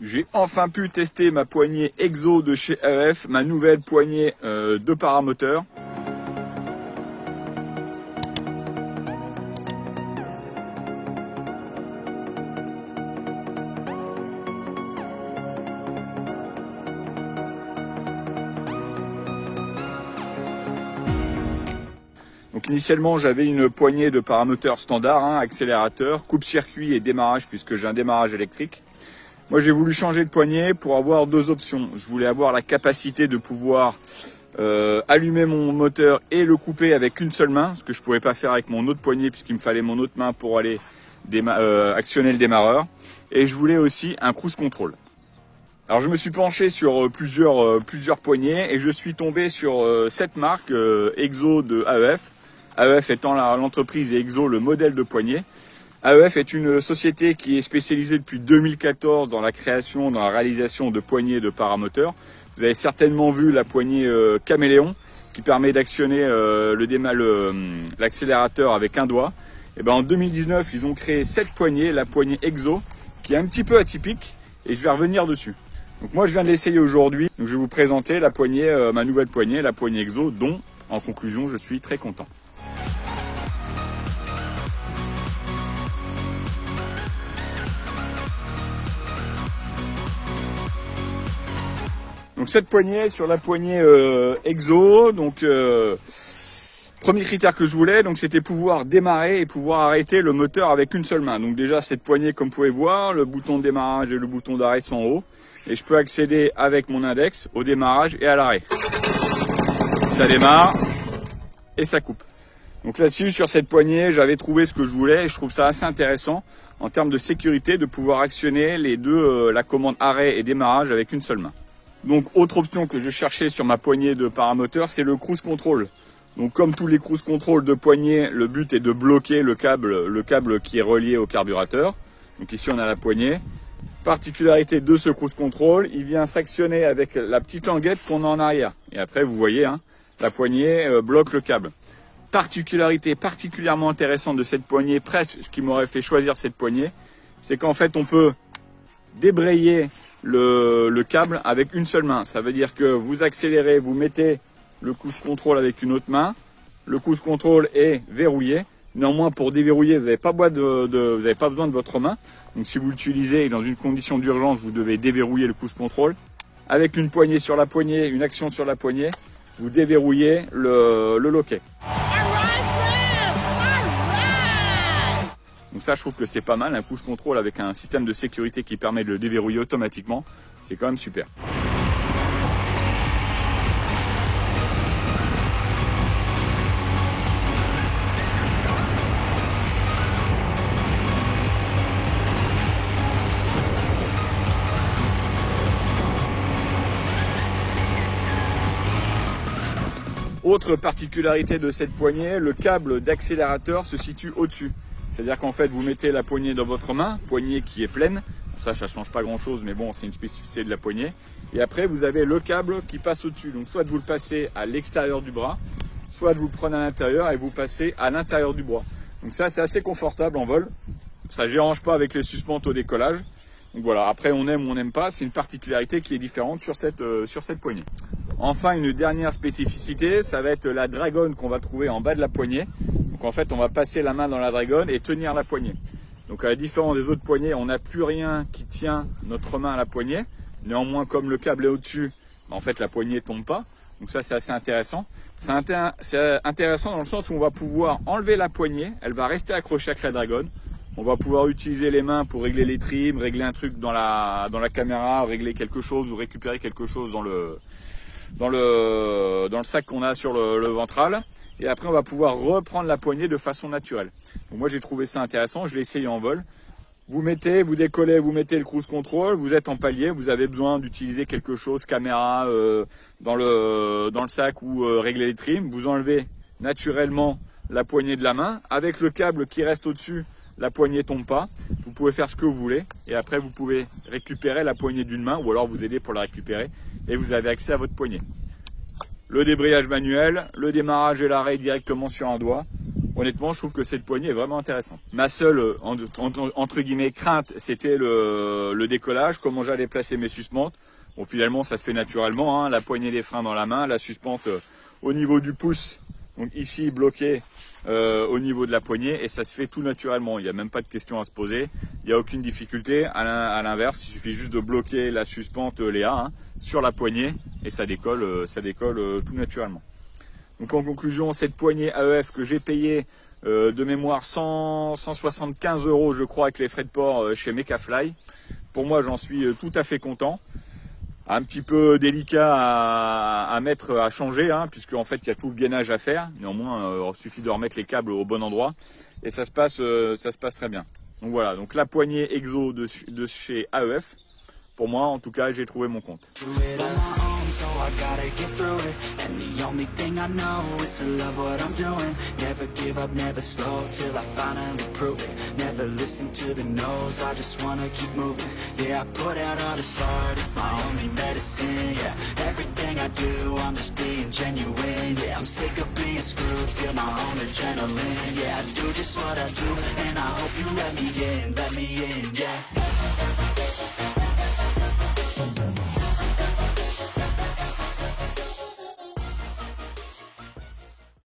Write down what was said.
J'ai enfin pu tester ma poignée Exo de chez AEF, ma nouvelle poignée de paramoteur. Donc initialement j'avais une poignée de paramoteur standard, accélérateur, coupe-circuit et démarrage puisque j'ai un démarrage électrique. Moi j'ai voulu changer de poignée pour avoir deux options. Je voulais avoir la capacité de pouvoir allumer mon moteur et le couper avec une seule main, ce que je ne pouvais pas faire avec mon autre poignée puisqu'il me fallait mon autre main pour aller actionner le démarreur. Et je voulais aussi un cruise control. Alors je me suis penché sur plusieurs poignées et je suis tombé sur cette marque Exo de AEF. AEF étant l'entreprise et Exo le modèle de poignée. AEF est une société qui est spécialisée depuis 2014 dans la création, dans la réalisation de poignées de paramoteurs. Vous avez certainement vu la poignée Caméléon qui permet d'actionner l'accélérateur avec un doigt. Et ben en 2019, ils ont créé cette poignée, la poignée Exo, qui est un petit peu atypique et je vais revenir dessus. Donc moi je viens de l'essayer aujourd'hui, donc je vais vous présenter la poignée, ma nouvelle poignée, la poignée Exo, dont en conclusion je suis très content. Donc cette poignée, sur la poignée Exo, donc premier critère que je voulais, donc c'était pouvoir démarrer et pouvoir arrêter le moteur avec une seule main. Donc déjà cette poignée, comme vous pouvez voir, le bouton de démarrage et le bouton d'arrêt sont en haut. Et je peux accéder avec mon index au démarrage et à l'arrêt. Ça démarre et ça coupe. Donc là-dessus, sur cette poignée, j'avais trouvé ce que je voulais et je trouve ça assez intéressant en termes de sécurité de pouvoir actionner les deux, la commande arrêt et démarrage avec une seule main. Donc autre option que je cherchais sur ma poignée de paramoteur, c'est le cruise control. Donc comme tous les cruise control de poignée, le but est de bloquer le câble qui est relié au carburateur. Donc ici on a la poignée. Particularité de ce cruise control, il vient s'actionner avec la petite languette qu'on a en arrière. Et après vous voyez, la poignée bloque le câble. Particularité particulièrement intéressante de cette poignée, presque ce qui m'aurait fait choisir cette poignée, c'est qu'en fait on peut débrayer le câble avec une seule main. Ça veut dire que vous accélérez, vous mettez le cruise control avec une autre main, le cruise control est verrouillé. Néanmoins, pour déverrouiller, vous n'avez pas besoin de votre main. Donc si vous l'utilisez dans une condition d'urgence, vous devez déverrouiller le cruise control. Avec une poignée sur la poignée, une action sur la poignée, vous déverrouillez le loquet. Donc ça, je trouve que c'est pas mal, un cruise control avec un système de sécurité qui permet de le déverrouiller automatiquement. C'est quand même super. Autre particularité de cette poignée, le câble d'accélérateur se situe au-dessus. C'est-à-dire qu'en fait, vous mettez la poignée dans votre main, poignée qui est pleine. Ça change pas grand-chose, mais bon, c'est une spécificité de la poignée. Et après, vous avez le câble qui passe au-dessus. Donc, soit vous le passez à l'extérieur du bras, soit vous le prenez à l'intérieur et vous passez à l'intérieur du bras. Donc ça, c'est assez confortable en vol. Ça ne dérange pas avec les suspentes au décollage. Donc voilà, après, on aime ou on n'aime pas. C'est une particularité qui est différente sur cette poignée. Enfin, une dernière spécificité, ça va être la dragonne qu'on va trouver en bas de la poignée. Donc en fait, on va passer la main dans la dragonne et tenir la poignée. Donc à la différence des autres poignées, on n'a plus rien qui tient notre main à la poignée. Néanmoins, comme le câble est au-dessus, en fait la poignée ne tombe pas. Donc ça, c'est assez intéressant. C'est intéressant dans le sens où on va pouvoir enlever la poignée. Elle va rester accrochée à la dragonne. On va pouvoir utiliser les mains pour régler les trims, régler un truc dans la caméra, régler quelque chose ou récupérer quelque chose dans le sac qu'on a sur le ventral. Et après, on va pouvoir reprendre la poignée de façon naturelle. Donc moi, j'ai trouvé ça intéressant. Je l'ai essayé en vol. Vous décollez, vous mettez le cruise control. Vous êtes en palier. Vous avez besoin d'utiliser quelque chose, caméra, dans le sac ou régler les trims. Vous enlevez naturellement la poignée de la main. Avec le câble qui reste au-dessus, la poignée tombe pas. Vous pouvez faire ce que vous voulez. Et après, vous pouvez récupérer la poignée d'une main ou alors vous aider pour la récupérer. Et vous avez accès à votre poignée. Le débrayage manuel, le démarrage et l'arrêt directement sur un doigt. honnêtement, je trouve que cette poignée est vraiment intéressante. Ma seule, entre guillemets, crainte, c'était le décollage, comment j'allais placer mes suspentes. Bon, finalement, ça se fait naturellement, hein, la poignée des freins dans la main, la suspente au niveau du pouce, donc ici bloqué au niveau de la poignée, et ça se fait tout naturellement. Il n'y a même pas de question à se poser, il n'y a aucune difficulté. À l'inverse, il suffit juste de bloquer la suspente Léa hein, sur la poignée, et ça décolle tout naturellement. Donc en conclusion, cette poignée AEF que j'ai payée de mémoire 175 € je crois avec les frais de port chez Mecafly, pour moi j'en suis tout à fait content. Un petit peu délicat à mettre, à changer, hein, puisque en fait il y a tout le gainage à faire. Néanmoins, il suffit de remettre les câbles au bon endroit et ça se passe très bien. Donc voilà, donc la poignée Exo de chez AEF. Pour moi, en tout cas, j'ai trouvé mon compte. So I gotta get through it, and the only thing I know is to love what I'm doing. Never give up, never slow, till I finally prove it. Never listen to the no's, I just wanna keep moving. Yeah, I put out all this art, it's my only medicine. Yeah, everything I do, I'm just being genuine. Yeah, I'm sick of being screwed, feel my own adrenaline. Yeah, I do just what I do, and I hope you let me in, yeah.